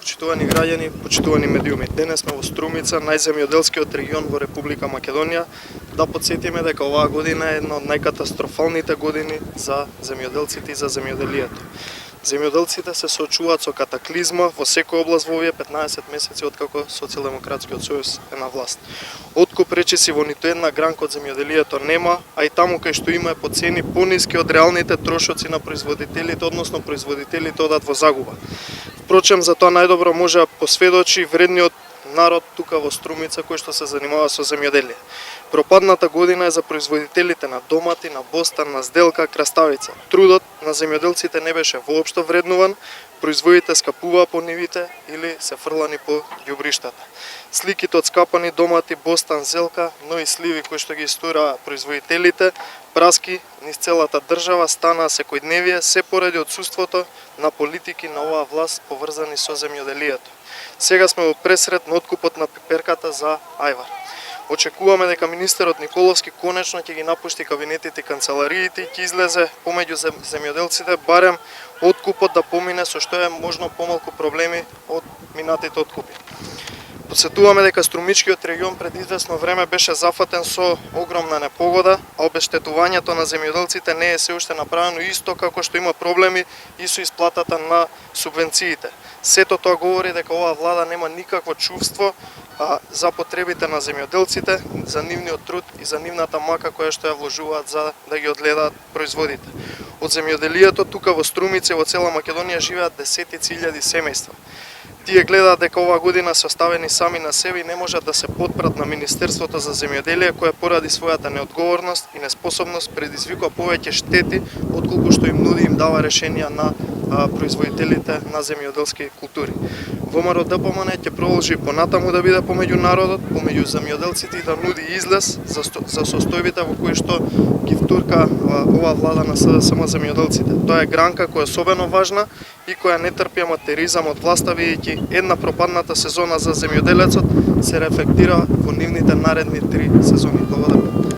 Почитувани граѓани, почитувани медиуми, денес сме во Струмица, најземјоделскиот регион во Република Македонија. Да потсетиме дека оваа година е една од најкатастрофалните години за земјоделците и за земјоделието. Земјоделците се соочуваат со катаклизма во секоја област во овие 15 месеци откако Социјалдемократскиот сојуз е на власт. Откуп речиси во ниту една гранка од земјоделието нема, а и таму кај што има е по цени пониски од реалните трошоци на производителите, односно производителите одат во загуба. Впрочем, за тоа најдобро може да посведочи вредниот народ тука во Струмица кој што се занимава со земјоделие. Пропадната година е за производителите на домати, на бостан, на зделка, краставица. Трудот на земјоделците не беше воопшто вреднуван, производите скапуваа по нивите или се фрлани по ѓубриштата. Сликите од скапани домати, бостан, зелка, но и сливи кои што ги истураа производителите, праски низ целата држава станаа секојдневие се поради отсуството на политики на оваа власт поврзани со земјоделието. Сега сме во пресред на откупот на пиперката за ајвар. Очекуваме дека министерот Николовски конечно ќе ги напушти кабинетите и канцелариите и ќе излезе помеѓу земјоделците барем откупот да помине со што е можно помалку проблеми од минатите откупи. Подсетуваме дека Струмичкиот регион пред известно време беше зафатен со огромна непогода, а обештетувањето на земјоделците не е се уште направено исто како што има проблеми и со исплатата на субвенциите. Сето тоа говори дека оваа влада нема никакво чувство за потребите на земјоделците, за нивниот труд и за нивната мака која што ја вложуваат за да ги одгледаат производите. Од земјоделието тука во Струмица и во цела Македонија живеат десетици илјади семејства. Тие гледаат дека оваа година се оставени сами на себе и не можат да се подпрат на Министерството за земјоделие кое поради својата неодговорност и неспособност предизвикува повеќе штети отколку што им нуди им дава решенија на производителите на земјоделски култури. ВМРО ДПМН ќе продолжи понатаму да биде помеѓу народот, помеѓу земјоделците и да нуди излез за состојбите во кои што ги втурка оваа влада на СДСМ земјоделците. Тоа е гранка која е особено важна и која не трпи аматеризам од власта, бидејќи една пропадната сезона за земјоделецот се рефлектира во нивните наредни 3 сезони. Благодарам.